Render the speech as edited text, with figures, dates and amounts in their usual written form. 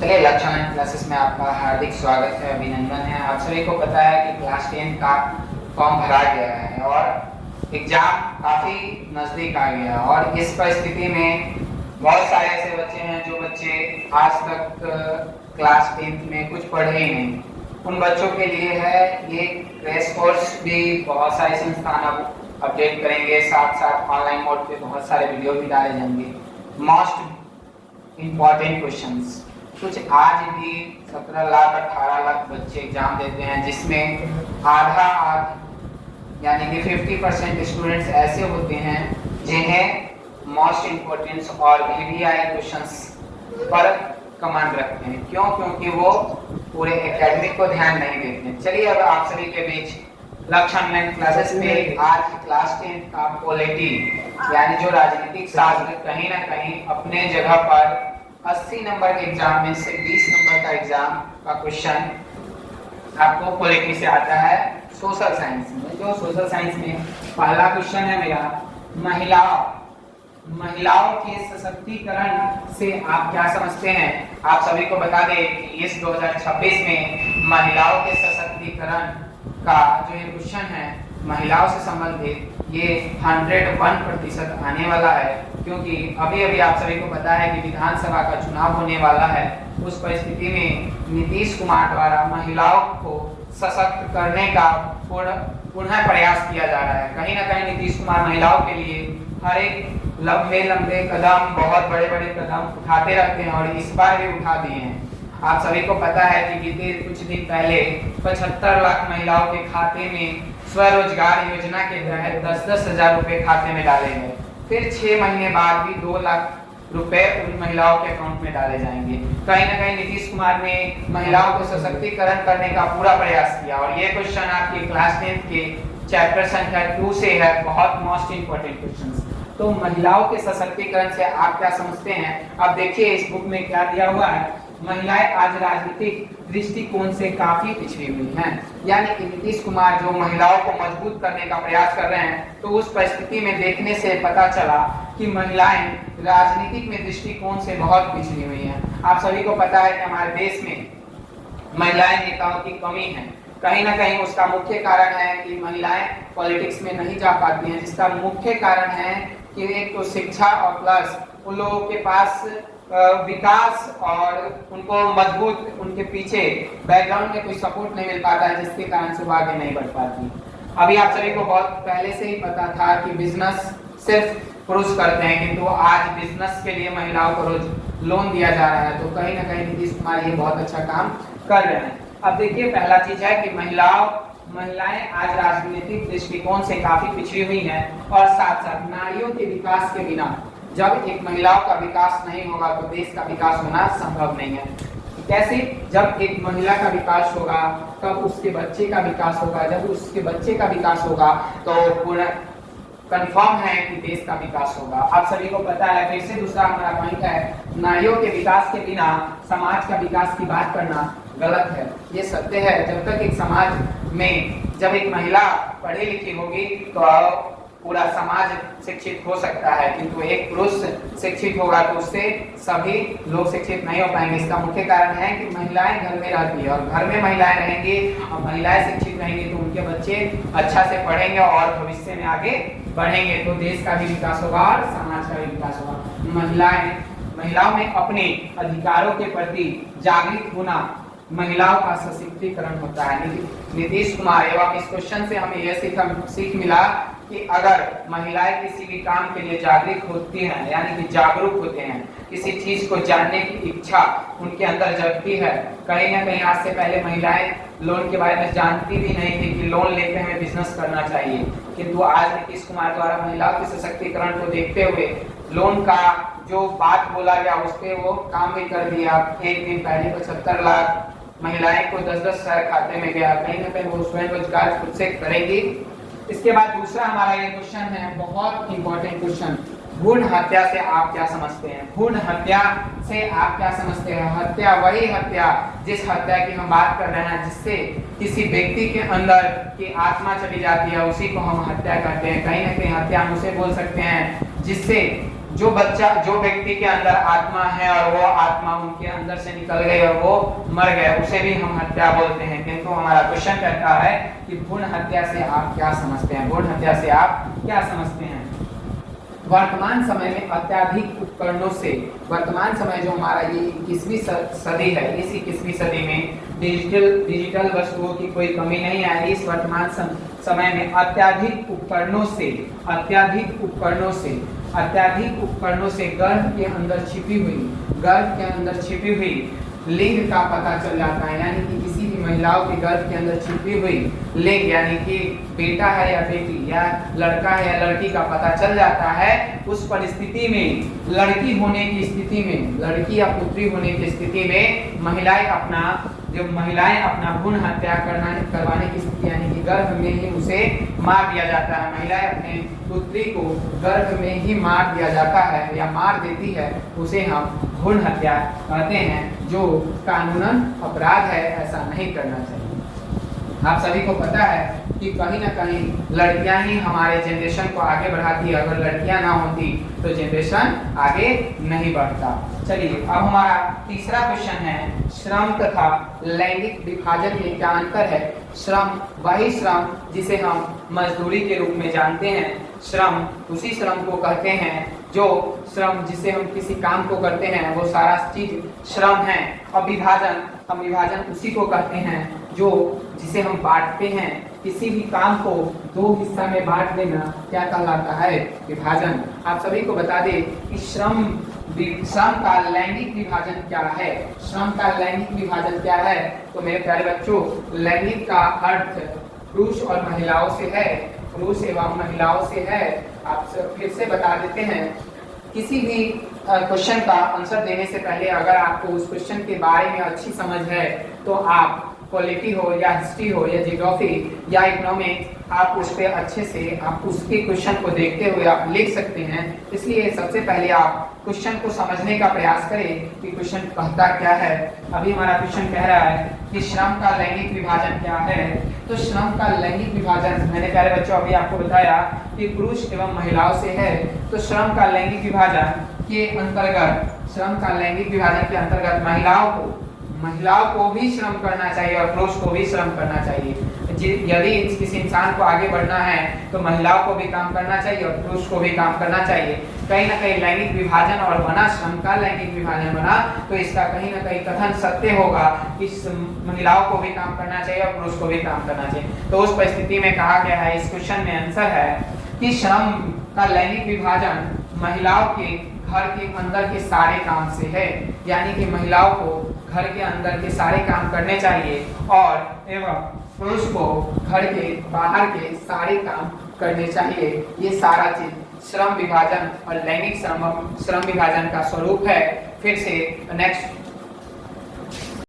चलिए लक्ष्य online classes में आपका हार्दिक स्वागत है, अभिनंदन है। आप सभी को पता है कि क्लास 10 का फॉर्म भरा गया है और एग्जाम काफ़ी नज़दीक आ गया और इस परिस्थिति में बहुत सारे ऐसे बच्चे हैं जो बच्चे आज तक क्लास 10 में कुछ पढ़े ही नहीं। उन बच्चों के लिए है ये क्रैश कोर्स भी बहुत सारे संस्थान अब अपडेट करेंगे, साथ साथ ऑनलाइन मोड पे बहुत सारे वीडियो भी डाले जाएंगे। मोस्ट इम्पॉर्टेंट क्वेश्चंस कुछ आज भी 17 लाख 18 लाख बच्चे एग्जाम देते हैं, जिसमें आधा यानी कि 50% स्टूडेंट्स ऐसे होते हैं जिन्हें मोस्ट इम्पोर्टेंस और वीवीआई क्वेश्चंस पर कमांड रखते हैं। क्यों? क्योंकि वो पूरे एकेडमिक को ध्यान नहीं देते हैं। चलिए अब आप सभी के बीच लक्ष्य ऑनलाइन क्लासेस में आज की क्लास 10 का पॉलिटी यानी जो राजनीतिक शास्त्र कहीं ना कहीं अपने जगह पर 80 नंबर के एग्जाम में से 20 नंबर का एग्जाम का क्वेश्चन आपको पॉलिटी से आता है सोशल साइंस में। जो सोशल साइंस में पहला क्वेश्चन है मेरा, महिलाओं के सशक्तिकरण से आप क्या समझते हैं। आप सभी को बता दें कि इस 2026 में महिलाओं के सशक्तिकरण का जो ये क्वेश्चन है महिलाओं से संबंधित, ये 101% आने वाला है, क्योंकि अभी अभी आप सभी को पता है कि विधानसभा का चुनाव होने वाला है। उस परिस्थिति में नीतीश कुमार द्वारा महिलाओं को सशक्त करने का पुनः प्रयास किया जा रहा है। कहीं ना कहीं नीतीश कुमार महिलाओं के लिए हर एक लंबे कदम, बहुत बड़े बड़े कदम उठाते रहते हैं और इस बार भी उठा दिए हैं। आप सभी को पता है कि बीते कुछ दिन पहले 75 लाख महिलाओं के खाते में स्वरोजगार योजना के तहत 10-10 हजार रुपए खाते में डाले गए। फिर 6 महीने बाद भी 2 लाख रुपए उन महिलाओं के अकाउंट में डाले जाएंगे। कहीं ना कहीं नीतीश कुमार ने महिलाओं को सशक्तिकरण करने का पूरा प्रयास किया और ये क्वेश्चन आपके क्लास 10 के चैप्टर संख्या 2 से है, बहुत मोस्ट इंपोर्टेंट क्वेश्चन। तो महिलाओं के सशक्तिकरण से आप क्या समझते हैं। अब देखिए इस बुक में क्या दिया हुआ है, महिलाएं आज राजनीतिक दृष्टिकोण से काफी पिछड़ी हुई हैं। यानी कि नीतीश कुमार जो महिलाओं को मजबूत करने का प्रयास कर रहे हैं, तो उस परिस्थिति में देखने से पता चला कि महिलाएं राजनीतिक में दृष्टिकोण से बहुत पिछड़ी हुई हैं। आप सभी को पता है कि हमारे देश में महिलाएं नेताओं की कमी है। कहीं ना कहीं उसका मुख्य कारण है कि महिलाएं पॉलिटिक्स में नहीं जा पाती हैं, जिसका मुख्य कारण है कि एक तो शिक्षा और प्लस उन लोगों के पास विकास और उनको मजबूत उनके पीछे बैकग्राउंड में कोई सपोर्ट नहीं मिल पाता है, जिसके कारण से वो आगे नहीं बढ़ पाती। अभी आप सभी को बहुत पहले से ही पता था कि बिजनेस सिर्फ पुरुष करते हैं, किंतु आज बिजनेस के लिए महिलाओं को रोज लोन दिया जा रहा है। तो कहीं ना कहीं नीतीश कुमार ये बहुत अच्छा काम कर रहे हैं। अब देखिए पहला चीज है कि महिलाएं आज राजनीतिक दृष्टिकोण से काफी पिछड़ी हुई हैं और साथ साथ नारियों के विकास के बिना जब एक महिलाओं का विकास नहीं होगा तो देश का विकास होना संभव नहीं है। कैसे? जब एक महिला का विकास होगा तब उसके बच्चे का विकास होगा, जब उसके बच्चे का विकास होगा तो पूरा कंफर्म है कि देश का विकास होगा। आप सभी को पता है, फिर से दूसरा हमारा पॉइंट है, नारियों के विकास के बिना समाज का विकास की बात करना गलत है। ये सत्य है, जब तक एक समाज में जब एक महिला पढ़ी लिखी होगी तो पूरा समाज शिक्षित हो सकता है, किंतु एक पुरुष शिक्षित होगा तो उससे सभी लोग शिक्षित नहीं हो पाएंगे। इसका मुख्य कारण है कि महिलाएं घर में रहती है और घर में महिलाएं रहेंगी और महिलाएं शिक्षित रहेंगी तो उनके बच्चे अच्छा से पढ़ेंगे और भविष्य में आगे बढ़ेंगे, तो देश का भी विकास होगा और समाज का भी विकास होगा। महिलाओं में अपने अधिकारों के प्रति जागृत होना महिलाओं का सशक्तिकरण होता है। नीतीश कुमार एवं इस क्वेश्चन से हमें यह सीख मिला कि अगर महिलाएं किसी भी काम के लिए जागरूक होती हैं, यानी कि जागरूक होते हैं, किसी चीज को जानने की इच्छा उनके अंदर जगती है। कहीं ना कहीं आज से पहले महिलाएं लोन के बारे में जानती भी नहीं थी कि लोन लेके हमें बिजनेस करना चाहिए, किंतु आज नीतीश कुमार द्वारा महिलाओं के सशक्तिकरण को देखते हुए लोन का जो बात बोला गया उस पर वो काम भी कर दिया। एक दिन पहले 75 लाख महिलाएं को 10-10 हजार खाते में गया। कहीं ना कहीं वो स्वयं रोजगार खुद से करेगी। इसके बाद दूसरा हमारा ये क्वेश्चन है, बहुत इंपॉर्टेंट क्वेश्चन, भ्रूण हत्या से आप क्या समझते हैं। भ्रूण हत्या से आप क्या समझते हैं। हत्या वही हत्या जिस हत्या की हम बात कर रहे हैं, जिससे किसी व्यक्ति के अंदर की आत्मा चली जाती है, उसी को हम हत्या कहते हैं। कहीं ना कहीं हत्या हम उसे बोल सकते हैं जिससे जो व्यक्ति के अंदर आत्मा है और वो आत्मा उनके अंदर से निकल गई और वो मर गए, उसे भी हम हत्या बोलते हैं। किंतु हमारा क्वेश्चन कहता है कि भ्रूण हत्या से आप क्या समझते हैं, भ्रूण हत्या से आप क्या समझते हैं। वर्तमान समय में अत्याधिक उपकरणों से, वर्तमान समय जो हमारा ये 21वीं सदी है, इस 21वीं सदी में डिजिटल वस्तुओं की कोई कमी नहीं आई। इस वर्तमान समय में अत्याधिक उपकरणों से गर्भ के अंदर छिपी हुई लिंग का पता चल जाता है। यानी कि किसी भी महिलाओं के गर्भ के अंदर छिपी हुई लिंग, यानी कि बेटा है या बेटी या लड़का है या लड़की का पता चल जाता है। उस परिस्थिति में लड़की होने की स्थिति में, लड़की या पुत्री होने की स्थिति में महिलाएं अपना भ्रूण हत्या करवाने की स्थिति, यानी कि गर्भ में ही उसे मार दिया जाता है। महिलाएं अपने पुत्री को गर्भ में ही मार दिया जाता है या मार देती है, उसे हम भ्रूण हत्या कहते हैं, जो कानूनन अपराध है, ऐसा नहीं करना चाहिए। आप सभी को पता है कि कहीं ना कहीं लड़कियां ही हमारे जनरेशन को आगे बढ़ाती है। अगर लड़कियां ना होती तो जनरेशन आगे नहीं बढ़ता। चलिए, अब हमारा तीसरा क्वेश्चन है, श्रम तथा लैंगिक विभाजन में क्या अंतर है। श्रम वही श्रम जिसे हम मजदूरी के रूप में जानते हैं। श्रम उसी श्रम को कहते हैं जो श्रम जिसे हम किसी काम को करते हैं, वो सारा चीज श्रम है। और हम विभाजन उसी को कहते हैं जो जिसे हम बांटते हैं। किसी भी काम को दो हिस्सा में बांट देना क्या कहलाता है, विभाजन। आप सभी को बता दें कि श्रम का लैंगिक विभाजन क्या है। श्रम का लैंगिक विभाजन क्या है, तो मेरे प्यारे बच्चों, लैंगिक का अर्थ पुरुष और महिलाओं से है, पुरुष एवं महिलाओं से है। आप फिर से बता देते हैं, किसी भी क्वेश्चन का आंसर देने से पहले अगर आपको उस क्वेश्चन के बारे में अच्छी समझ है तो आप पॉलिटी हो या हिस्ट्री हो या जियोग्राफी या इकोनॉमिक्स, आप उस पर अच्छे से आप उसके क्वेश्चन को देखते हुए आप लिख सकते हैं। इसलिए सबसे पहले आप क्वेश्चन को समझने का प्रयास करें कि क्वेश्चन कहता क्या है। अभी हमारा क्वेश्चन कह रहा है कि श्रम का लैंगिक विभाजन क्या है। तो श्रम का लैंगिक विभाजन, मैंने प्यारे बच्चों अभी आपको बताया कि पुरुष एवं महिलाओं से है। तो श्रम का लैंगिक विभाजन के अंतर्गत, श्रम का लैंगिक विभाजन के अंतर्गत महिलाओं को भी श्रम करना चाहिए और पुरुष को भी श्रम करना चाहिए। यदि किसी इंसान को आगे बढ़ना है तो महिलाओं को भी काम करना चाहिए और पुरुष को भी काम करना चाहिए। कहीं ना कहीं लैंगिक विभाजन और बना, श्रम का लैंगिक विभाजन बना, तो इसका कहीं ना कहीं कथन सत्य होगा कि महिलाओं को भी काम करना चाहिए और पुरुष को भी काम करना चाहिए। तो उस परिस्थिति में कहा गया है, इस क्वेश्चन में आंसर है कि श्रम का लैंगिक विभाजन महिलाओं के घर के अंदर के सारे काम से है। यानी कि महिलाओं को घर के अंदर के सारे काम करने चाहिए और एवं पुरुष को घर के बाहर के सारे काम करने चाहिए। ये सारा चीज श्रम विभाजन और लैंगिक श्रम विभाजन का स्वरूप है। फिर से नेक्स्ट